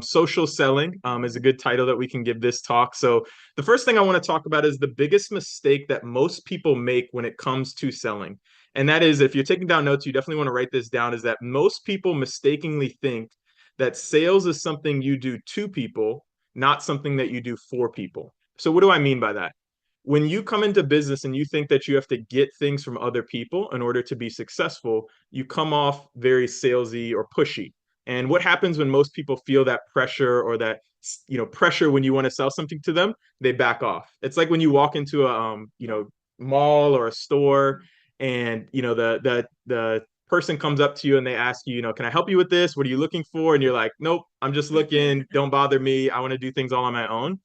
Social selling is a good title that we can give this talk. So the first thing I want to talk about is the biggest mistake that most people make when it comes to selling. And that is, if you're taking down notes, you definitely want to write this down, is that most people mistakenly think that sales is something you do to people, not something that you do for people. So what do I mean by that? When you come into business and you think that you have to get things from other people in order to be successful, you come off very salesy or pushy. And what happens when most people feel that pressure or that pressure when you want to sell something to them, they back off. It's like when you walk into a mall or a store, and the person comes up to you and they ask you, can I help you with this? What are you looking for? And you're like, nope, I'm just looking. Don't bother me. I want to do things all on my own.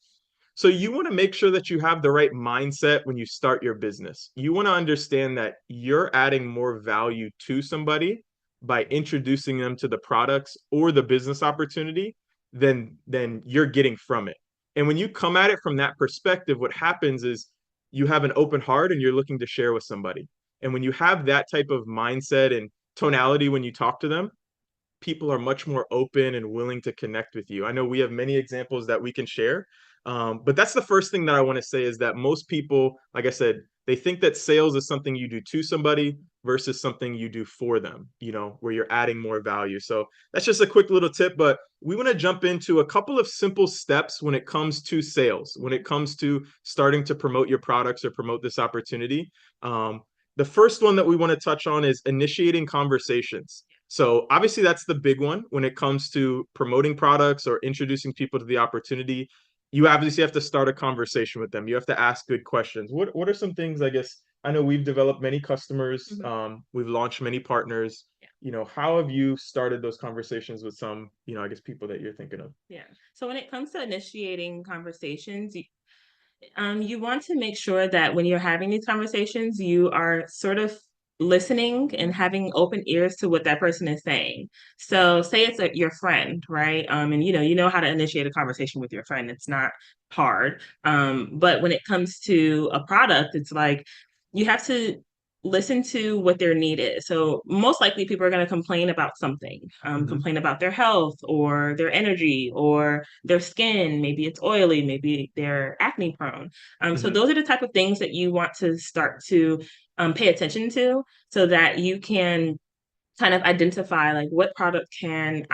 So you want to make sure that you have the right mindset when you start your business. You want to understand that you're adding more value to somebody by introducing them to the products or the business opportunity than you're getting from it. And when you come at it from that perspective, what happens is you have an open heart and you're looking to share with somebody. And when you have that type of mindset and tonality when you talk to them, people are much more open and willing to connect with you. I know we have many examples that we can share. But that's the first thing that I want to say is that most people, like I said, they think that sales is something you do to somebody versus something you do for them, where you're adding more value. So that's just a quick little tip, but we want to jump into a couple of simple steps when it comes to sales, when it comes to starting to promote your products or promote this opportunity. The first one that we want to touch on is initiating conversations. So obviously that's the big one when it comes to promoting products or introducing people to the opportunity. You obviously have to start a conversation with them. You have to ask good questions. What are some things, I guess, I know we've developed many customers, we've launched many partners. How have you started those conversations with some, I guess people that you're thinking of? Yeah. So when it comes to initiating conversations, you want to make sure that when you're having these conversations, you are sort of listening and having open ears to what that person is saying. So say it's your friend, right? And you know how to initiate a conversation with your friend. It's not hard. But when it comes to a product, it's like you have to listen to what their need is. So most likely people are going to complain about something, Hmm. complain about their health or their energy or their skin. Maybe it's oily, maybe they're acne prone. So Hmm. those are the type of things that you want to start to pay attention to so that you can kind of identify like what product can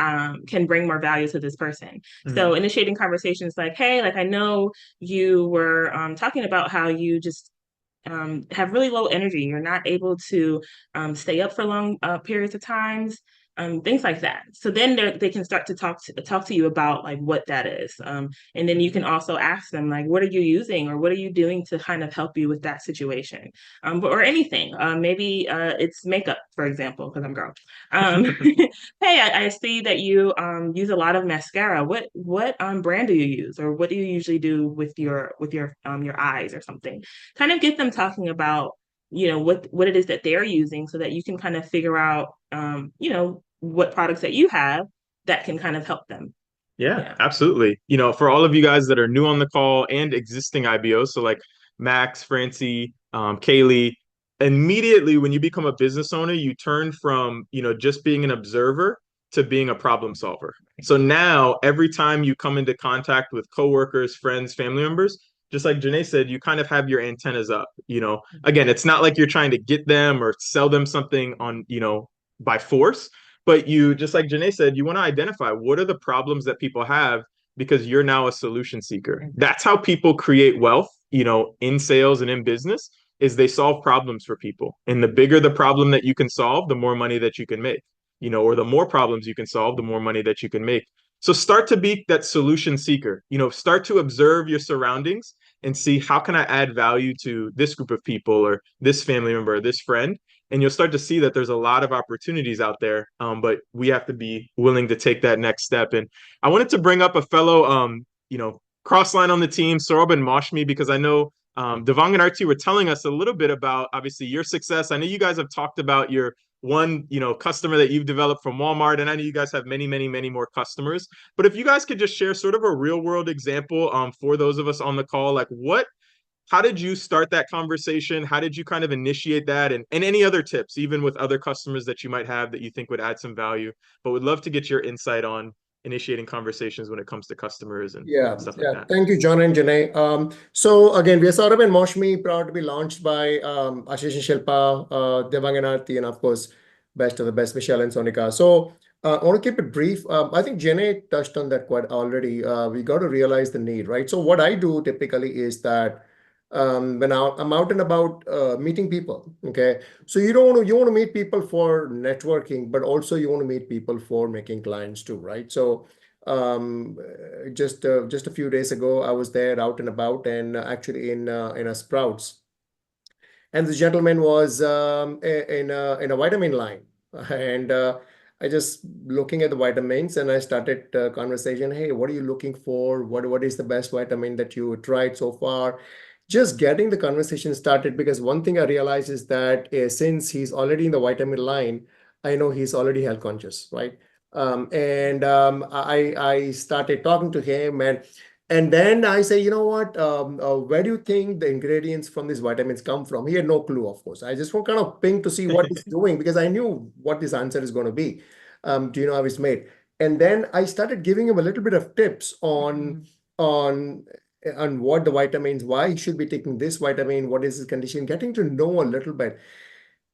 bring more value to this person. So Hmm. initiating conversations like, hey, like I know you were talking about how you just have really low energy. You're not able to stay up for long periods of times, things like that. So then they can start to talk to you about like what that is, and then you can also ask them like, what are you using or what are you doing to kind of help you with that situation, or anything. Maybe it's makeup, for example, because I'm a girl. Hey, I see that you use a lot of mascara. What brand do you use, or what do you usually do with your eyes or something? Kind of get them talking about what it is that they're using so that you can kind of figure out what products that you have that can kind of help them. Yeah, Yeah. absolutely. For all of you guys that are new on the call and existing IBOs, so like Max, Francie, Kaylee, immediately when you become a business owner, you turn from, just being an observer to being a problem solver. So now every time you come into contact with coworkers, friends, family members, just like Janae said, you kind of have your antennas up. Again, it's not like you're trying to get them or sell them something on, by force, but you, just like Janae said, you want to identify what are the problems that people have because you're now a solution seeker. That's how people create wealth, in sales and in business, is they solve problems for people. And the bigger the problem that you can solve, the more money that you can make, or the more problems you can solve, the more money that you can make. So start to be that solution seeker, start to observe your surroundings and see how can I add value to this group of people or this family member or this friend, and you'll start to see that there's a lot of opportunities out there. But we have to be willing to take that next step. And I wanted to bring up a fellow, cross line on the team, Saurabh and Mashmi, because I know Devang and Arti were telling us a little bit about obviously your success. I know you guys have talked about your one, customer that you've developed from Walmart, and I know you guys have many, many, many more customers. But if you guys could just share sort of a real world example, for those of us on the call, like how did you start that conversation? How did you kind of initiate that? And any other tips, even with other customers that you might have that you think would add some value? But would love to get your insight on initiating conversations when it comes to customers and Yeah, stuff like yeah. that. Thank you, John and Janae. So again, we are Saurabh and Moshmi, proud to be launched by Ashish and Shilpa, Devang and Aarti, and of course, best of the best, Michelle and Sonika. So I want to keep it brief. I think Janae touched on that quite already. We got to realize the need, right? So what I do typically is that when I'm out and about meeting people, okay? So you want to meet people for networking, but also you want to meet people for making clients too, right? So just a few days ago, I was there out and about, and actually in a Sprouts, and the gentleman was in a vitamin line, and I just looking at the vitamins, and I started conversation. Hey, what are you looking for? What is the best vitamin that you tried so far? Just getting the conversation started, because one thing I realized is that since he's already in the vitamin line, I know he's already health conscious, right? And I started talking to him, and then I say, you know what? Where do you think the ingredients from these vitamins come from? He had no clue, of course. I just want kind of ping to see what he's doing, because I knew what this answer is going to be. Do you know how it's made? And then I started giving him a little bit of tips on on what the vitamins, why he should be taking this vitamin, what is his condition, getting to know a little bit.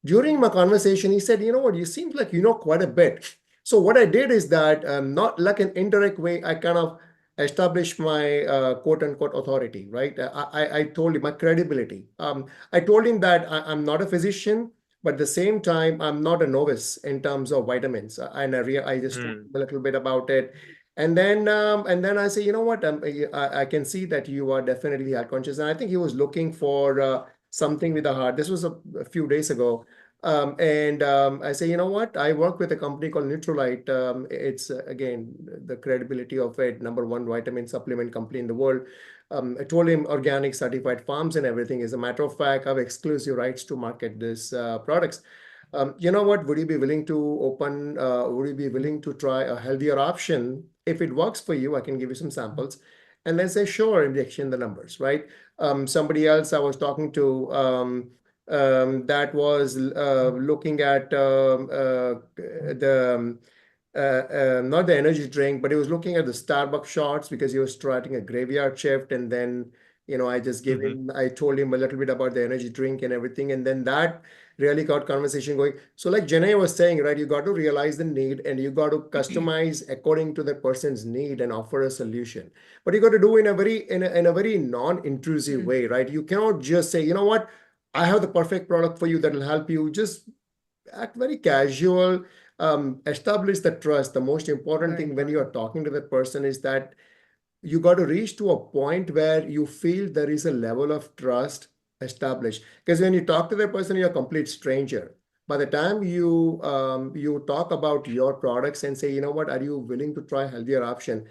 During my conversation, he said, you know what, you seem like you know quite a bit. So what I did is that, not like an indirect way, I kind of established my quote unquote authority, right? I told him my credibility. I told him that I'm not a physician, but at the same time, I'm not a novice in terms of vitamins. And I just told him a little bit about it. And then I say, you know what, I can see that you are definitely heart conscious. And I think he was looking for something with the heart. This was a few days ago. And I say, you know what? I work with a company called Neutralite. It's again the credibility of it, number one vitamin supplement company in the world. I told him organic certified farms and everything. As a matter of fact, I have exclusive rights to market this products. You know what? Would you be willing to open? Would you be willing to try a healthier option? If it works for you, I can give you some samples. And then say, sure, injection the numbers, right? Somebody else I was talking to, that was looking at the not the energy drink, but he was looking at the Starbucks shots because he was starting a graveyard shift. And then, I just gave him, I told him a little bit about the energy drink and everything. And then that really got conversation going. So like Janae was saying, right, you got to realize the need and you got to customize according to the person's need and offer a solution. But you got to do in a very non-intrusive way, right? You cannot just say, you know what, I have the perfect product for you that will help you. Just act very casual, establish the trust. The most important thing when you are talking to that person is that you got to reach to a point where you feel there is a level of trust established. Because when you talk to that person, you're a complete stranger. By the time you talk about your products and say, you know what, are you willing to try a healthier option?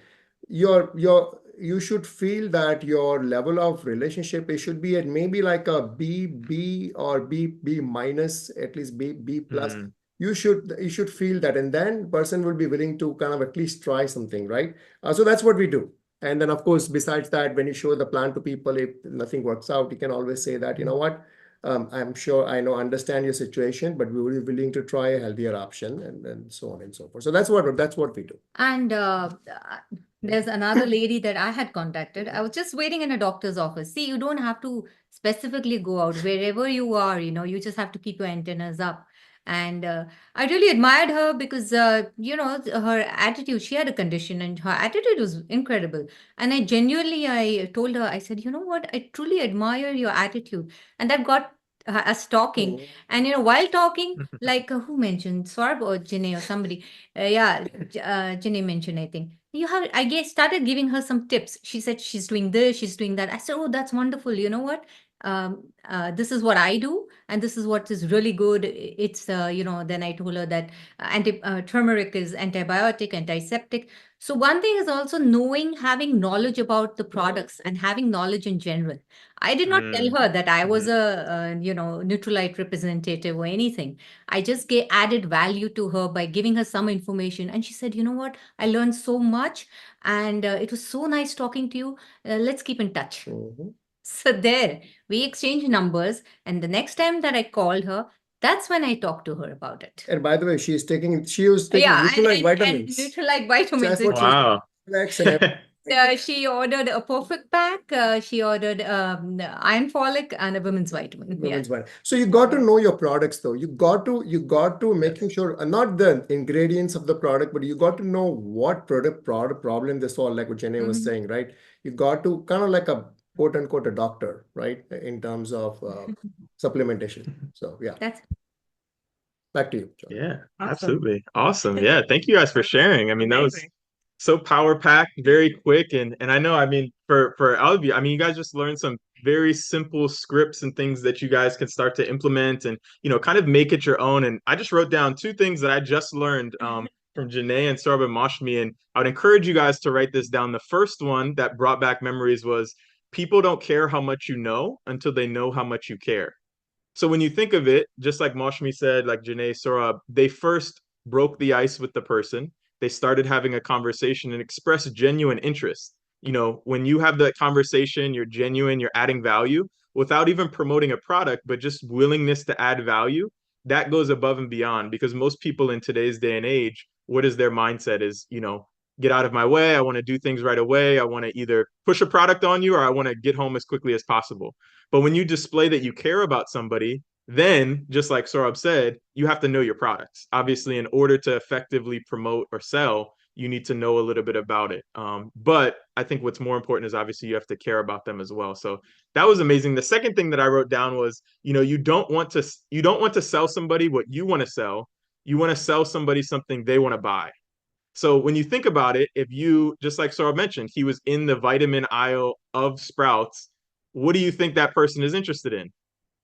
You should feel that your level of relationship, it should be at maybe like a B or B minus, at least B plus. You should feel that, and then person will be willing to kind of at least try something, right? So that's what we do. And then, of course, besides that, when you show the plan to people, if nothing works out, you can always say that, you know what, I'm sure I know, understand your situation, but we will be willing to try a healthier option, and so on and so forth. So that's what we do. And there's another lady that I had contacted. I was just waiting in a doctor's office. See, you don't have to specifically go out wherever you are, you just have to keep your antennas up. And I really admired her because, her attitude, she had a condition and her attitude was incredible. And I told her, I said, you know what, I truly admire your attitude. And that got us talking. And, while talking, like who mentioned, Swarb or Janae or somebody, yeah, Janae mentioned, I think. I guess, started giving her some tips. She said she's doing this, she's doing that. I said, oh, that's wonderful. You know what? This is what I do, and this is what is really good. It's, then I told her that turmeric is antibiotic, antiseptic. So one thing is also having knowledge about the products and having knowledge in general. I did not tell her that I was a Neutralite representative or anything. I just added value to her by giving her some information. And she said, you know what? I learned so much. And it was so nice talking to you. Let's keep in touch. So there, we exchanged numbers. And the next time that I called her, That's when I talked to her about it. And by the way, she was taking Yeah, Nutralite and vitamins. Nutralite vitamins. That's what Wow. Relax and She ordered a perfect pack. She ordered iron folic and a women's vitamin. Yeah. women's vitamin. So you got to know your products, though. You got to making sure not the ingredients of the product, but you got to know what product problem they solve, like what Jenny was saying, right? You got to kind of like a quote unquote a doctor, right? In terms of supplementation. So yeah, That's back to you, John. Yeah, Awesome. absolutely. Awesome. Yeah. Thank you guys for sharing. I mean, that was Amazing. so power packed, very quick. And I know, I mean, for all of you, I mean, you guys just learned some very simple scripts and things that you guys can start to implement and, you know, kind of make it your own. And I just wrote down two things that I just learned from Janae and Saurabh and Mashmi. And I would encourage you guys to write this down. The first one that brought back memories was people don't care how much you know until they know how much you care. So when you think of it, just like Mashmi said, like Janae, Saurabh, they first broke the ice with the person. They started having a conversation and expressed genuine interest. You know, when you have that conversation, you're genuine, you're adding value without even promoting a product, but just willingness to add value. That goes above and beyond because most people in today's day and age, what is their mindset is, you know, get out of my way. I want to do things right away. I want to either push a product on you or I want to get home as quickly as possible. But when you display that you care about somebody, then just like Saurabh said, you have to know your products. Obviously, in order to effectively promote or sell, you need to know a little bit about it. But I think what's more important is obviously you have to care about them as well. So that was amazing. The second thing that I wrote down was, you know, you don't want to sell somebody what you want to sell. You want to sell somebody something they want to buy. So when you think about it, if you, just like Saurabh mentioned, he was in the vitamin aisle of Sprouts, what do you think that person is interested in?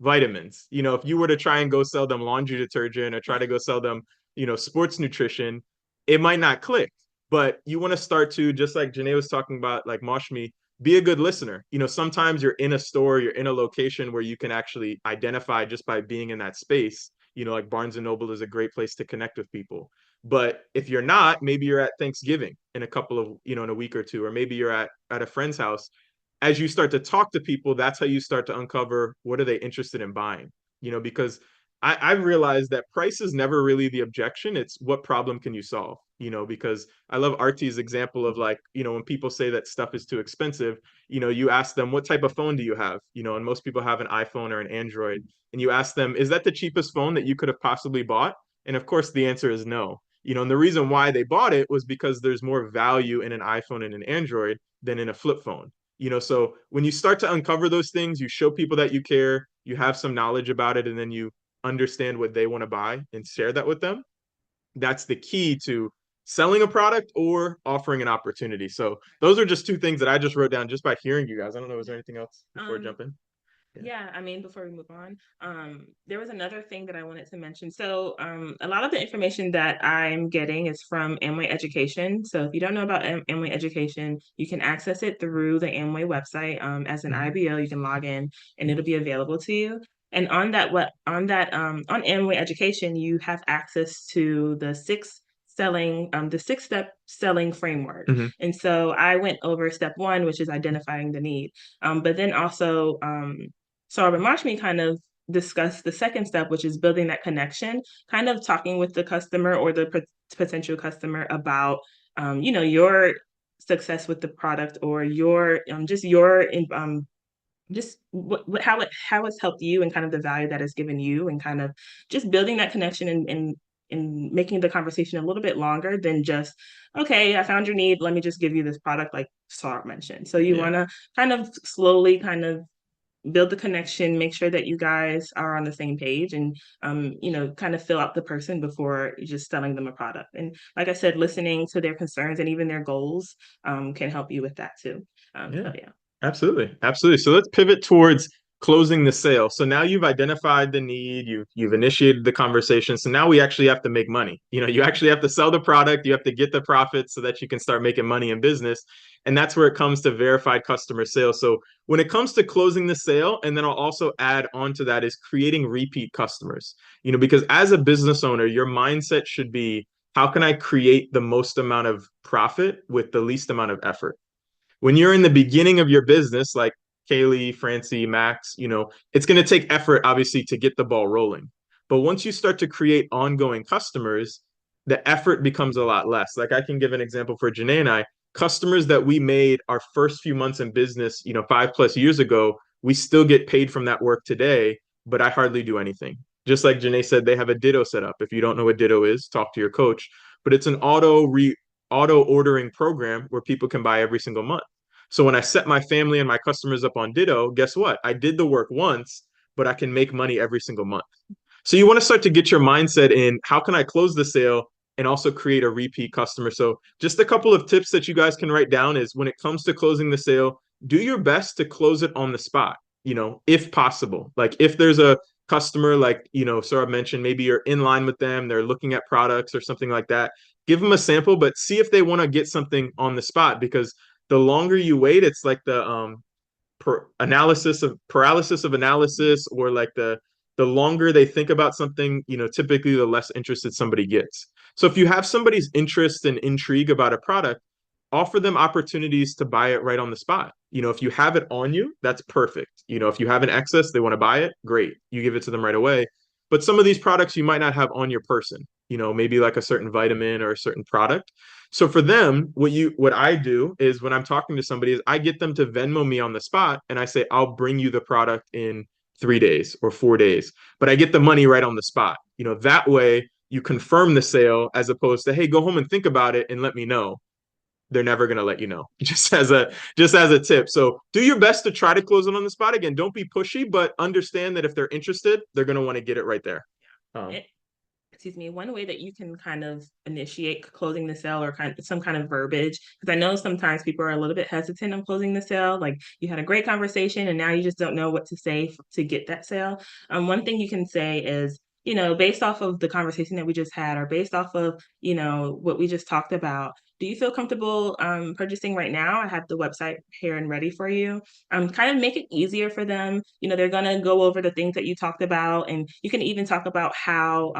Vitamins. You know, if you were to try and go sell them laundry detergent or try to go sell them, you know, sports nutrition, it might not click. But you want to start to, just like Janae was talking about, like Mashmi, be a good listener. You know, sometimes you're in a store, you're in a location where you can actually identify just by being in that space. You know, like Barnes and Noble is a great place to connect with people. But if you're not, maybe you're at Thanksgiving in a couple of, you know, in a week or two, or maybe you're at a friend's house. As you start to talk to people, that's how you start to uncover what are they interested in buying, you know, because I've realized that price is never really the objection. It's what problem can you solve, you know, because I love Artie's example of like, you know, when people say that stuff is too expensive, you know, you ask them, what type of phone do you have? You know, and most people have an iPhone or an Android. And you ask them, is that the cheapest phone that you could have possibly bought? And of course, the answer is no. You know, and the reason why they bought it was because there's more value in an iPhone and an Android than in a flip phone. You know, so when you start to uncover those things, you show people that you care, you have some knowledge about it, and then you understand what they want to buy and share that with them. That's the key to selling a product or offering an opportunity. So those are just two things that I just wrote down just by hearing you guys. I don't know, is there anything else before I jump in? Yeah, I mean, before we move on, there was another thing that I wanted to mention. So a lot of the information that I'm getting is from Amway Education. So if you don't know about Amway Education, you can access it through the Amway website. As an IBO, you can log in and it'll be available to you. And on Amway Education, you have access to the the 6-step selling framework. And so I went over step 1, which is identifying the need. But then also Saurabh and Mashmi kind of discussed the second step, which is building that connection, kind of talking with the customer or the potential customer about, you know, your success with the product or your how it's helped you and kind of the value that it's given you and kind of just building that connection and making the conversation a little bit longer than just, okay, I found your need, let me just give you this product like Saurabh mentioned. So you want to kind of slowly kind of build the connection, make sure that you guys are on the same page and, you know, kind of fill out the person before just selling them a product. And like I said, listening to their concerns and even their goals can help you with that too. Absolutely. Absolutely. So let's pivot towards closing the sale. So now you've identified the need, you've initiated the conversation. So now we actually have to make money. You know, you actually have to sell the product, you have to get the profits so that you can start making money in business. And that's where it comes to verified customer sales. So when it comes to closing the sale, and then I'll also add on to that is creating repeat customers. You know, because as a business owner, your mindset should be, how can I create the most amount of profit with the least amount of effort? When you're in the beginning of your business, like Kaylee, Francie, Max, you know, it's going to take effort, obviously, to get the ball rolling. But once you start to create ongoing customers, the effort becomes a lot less. Like I can give an example for Janae and I, customers that we made our first few months in business, 5+ years ago, we still get paid from that work today, but I hardly do anything. Just like Janae said, they have a Ditto set up. If you don't know what Ditto is, talk to your coach. But it's an auto ordering program where people can buy every single month. So when I set my family and my customers up on Ditto, guess what? I did the work once, but I can make money every single month. So you want to start to get your mindset in how can I close the sale and also create a repeat customer. So just a couple of tips that you guys can write down is when it comes to closing the sale, do your best to close it on the spot, if possible. Like if there's a customer, like, Saurabh mentioned, maybe you're in line with them, they're looking at products or something like that. Give them a sample, but see if they want to get something on the spot, because the longer you wait, it's like the paralysis of analysis, or like the longer they think about something, typically the less interested somebody gets. So if you have somebody's interest and intrigue about a product, offer them opportunities to buy it right on the spot. If you have it on you, that's perfect. If you have an excess, they want to buy it, great. You give it to them right away. But some of these products you might not have on your person, maybe like a certain vitamin or a certain product. So for them, what I do is when I'm talking to somebody is I get them to Venmo me on the spot, and I say, I'll bring you the product in 3 days or 4 days, but I get the money right on the spot. That way you confirm the sale, as opposed to, hey, go home and think about it and let me know. They're never going to let you know, just as a tip. So do your best to try to close it on the spot. Again, don't be pushy, but understand that if they're interested, they're going to want to get it right there. Excuse me, one way that you can kind of initiate closing the sale, or some kind of verbiage, because I know sometimes people are a little bit hesitant on closing the sale. Like you had a great conversation and now you just don't know what to say to get that sale. One thing you can say is, based off of the conversation that we just had, or based off of, what we just talked about, do you feel comfortable purchasing right now? I have the website here and ready for you. Kind of make it easier for them. They're going to go over the things that you talked about, and you can even talk about how,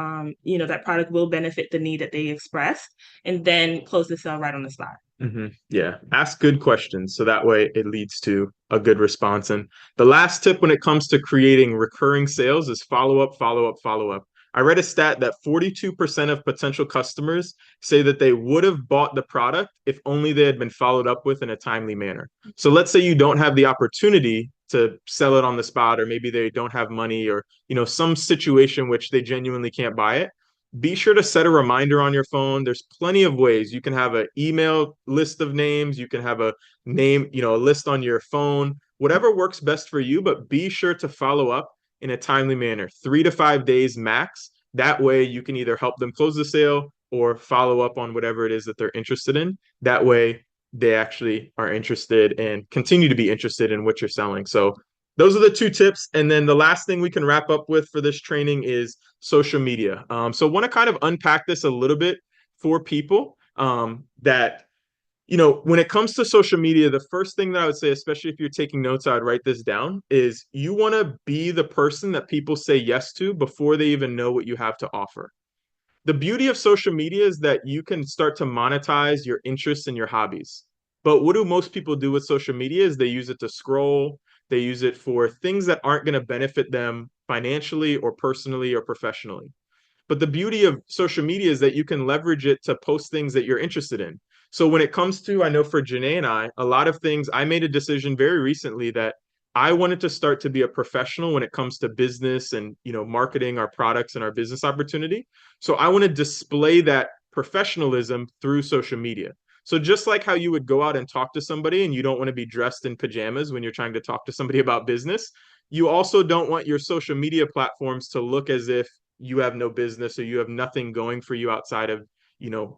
that product will benefit the need that they expressed, and then close the sale right on the spot. Mm-hmm. Yeah. Ask good questions. So that way it leads to a good response. And the last tip when it comes to creating recurring sales is follow up, follow up, follow up. I read a stat that 42% of potential customers say that they would have bought the product if only they had been followed up with in a timely manner. So let's say you don't have the opportunity to sell it on the spot, or maybe they don't have money, or, some situation which they genuinely can't buy it. Be sure to set a reminder on your phone. There's plenty of ways. You can have an email list of names. You can have a name, a list on your phone, whatever works best for you, but be sure to follow up in a timely manner, 3 to 5 days max. That way you can either help them close the sale or follow up on whatever it is that they're interested in. That way they actually are interested and continue to be interested in what you're selling. So those are the 2 tips. And then the last thing we can wrap up with for this training is social media. So I want to kind of unpack this a little bit for people that, when it comes to social media, the first thing that I would say, especially if you're taking notes, I would write this down, is you want to be the person that people say yes to before they even know what you have to offer. The beauty of social media is that you can start to monetize your interests and your hobbies. But what do most people do with social media is they use it to scroll. They use it for things that aren't going to benefit them financially or personally or professionally. But the beauty of social media is that you can leverage it to post things that you're interested in. So when it comes to, I know for Janae and I, a lot of things, I made a decision very recently that I wanted to start to be a professional when it comes to business and, marketing our products and our business opportunity. So I want to display that professionalism through social media. So just like how you would go out and talk to somebody and you don't want to be dressed in pajamas when you're trying to talk to somebody about business, you also don't want your social media platforms to look as if you have no business or you have nothing going for you outside of,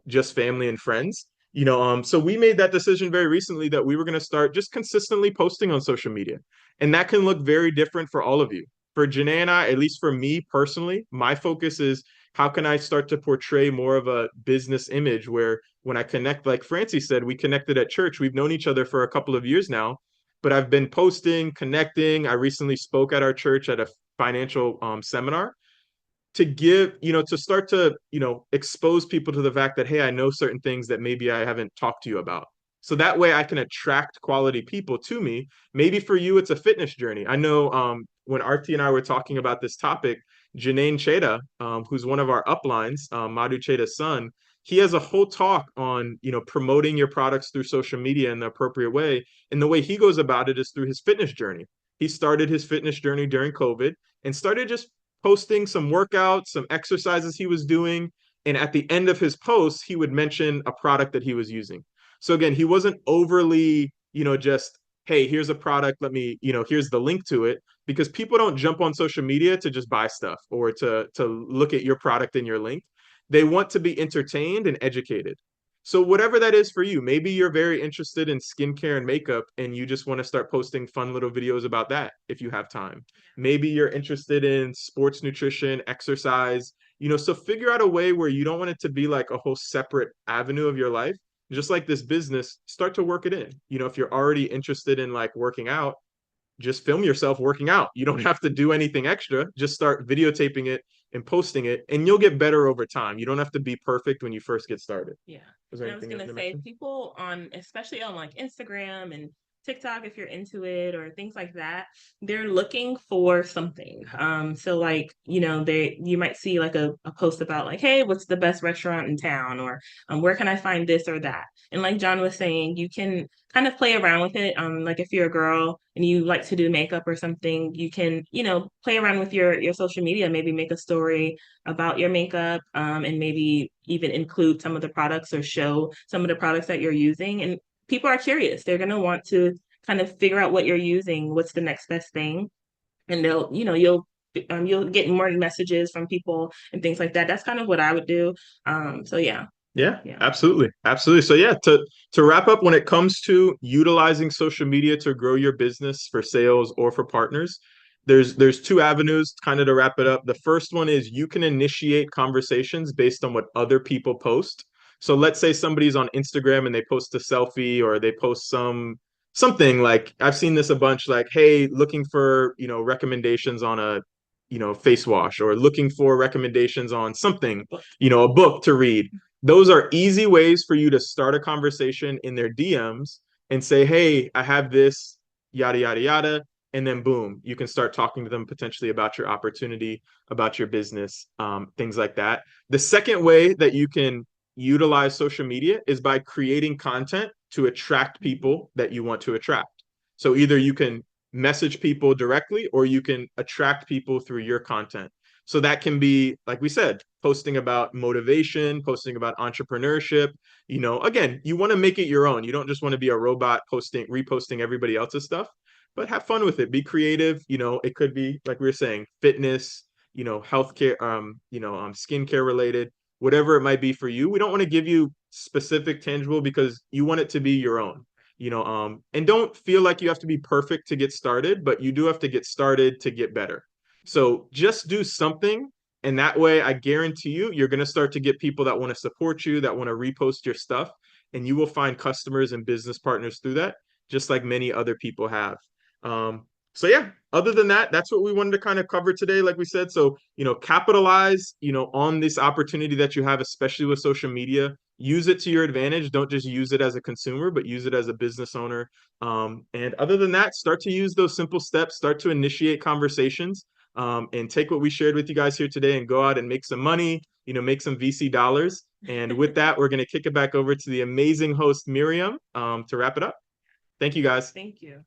just family and friends. So we made that decision very recently that we were going to start just consistently posting on social media. And that can look very different for all of you. For Janae and I, at least for me personally, my focus is how can I start to portray more of a business image where when I connect, like Francie said, we connected at church. We've known each other for a couple of years now, but I've been posting, connecting. I recently spoke at our church at a financial seminar to give, to start to, expose people to the fact that, hey, I know certain things that maybe I haven't talked to you about. So that way I can attract quality people to me. Maybe for you, it's a fitness journey. I know when Arti and I were talking about this topic, Janae Cheda, who's one of our uplines, Madhu Cheda's son, he has a whole talk on, promoting your products through social media in the appropriate way. And the way he goes about it is through his fitness journey. He started his fitness journey during COVID and started just posting some workouts, some exercises he was doing. And at the end of his posts, he would mention a product that he was using. So again, he wasn't overly, just, hey, here's a product, let me, here's the link to it, because people don't jump on social media to just buy stuff or to look at your product and your link. They want to be entertained and educated. So whatever that is for you, maybe you're very interested in skincare and makeup and you just want to start posting fun little videos about that if you have time. Maybe you're interested in sports nutrition, exercise, so figure out a way where you don't want it to be like a whole separate avenue of your life. Just like this business, start to work it in. If you're already interested in like working out, just film yourself working out. You don't have to do anything extra. Just start videotaping it and posting it, and you'll get better over time. You don't have to be perfect when you first get started. Yeah. Was there And I was anything going to say, people especially on like Instagram and TikTok, if you're into it or things like that, they're looking for something. So like, you might see like a post about like, hey, what's the best restaurant in town? Or where can I find this or that? And like John was saying, you can kind of play around with it. Like if you're a girl and you like to do makeup or something, you can, play around with your social media, maybe make a story about your makeup, and maybe even include some of the products or show some of the products that you're using. And people are curious. They're going to want to kind of figure out what you're using, what's the next best thing. And they'll, you'll get more messages from people and things like that. That's kind of what I would do. So yeah. Yeah, absolutely. Absolutely. So yeah, to wrap up, when it comes to utilizing social media to grow your business for sales or for partners, there's two avenues kind of to wrap it up. The first one is you can initiate conversations based on what other people post. So let's say somebody's on Instagram and they post a selfie or they post something like, I've seen this a bunch, like, hey, looking for, recommendations on a, face wash, or looking for recommendations on something, a book to read. Those are easy ways for you to start a conversation in their DMs and say, hey, I have this, yada, yada, yada. And then boom, you can start talking to them potentially about your opportunity, about your business, things like that. The second way that you can utilize social media is by creating content to attract people that you want to attract. So either you can message people directly or you can attract people through your content. So that can be, like we said, posting about motivation, posting about entrepreneurship. Again, you want to make it your own. You don't just want to be a robot reposting everybody else's stuff, but have fun with it. Be creative. It could be, like we were saying, fitness, healthcare, skincare related, whatever it might be for you. We don't want to give you specific tangible because you want it to be your own. And don't feel like you have to be perfect to get started, but you do have to get started to get better. So just do something. And that way, I guarantee you're going to start to get people that want to support you, that want to repost your stuff. And you will find customers and business partners through that, just like many other people have. So yeah, other than that, that's what we wanted to kind of cover today, like we said. So, capitalize, on this opportunity that you have, especially with social media. Use it to your advantage. Don't just use it as a consumer, but use it as a business owner. And other than that, start to use those simple steps, start to initiate conversations, and take what we shared with you guys here today and go out and make some money, make some VC dollars. And with that, we're going to kick it back over to the amazing host, Miriam, to wrap it up. Thank you, guys. Thank you.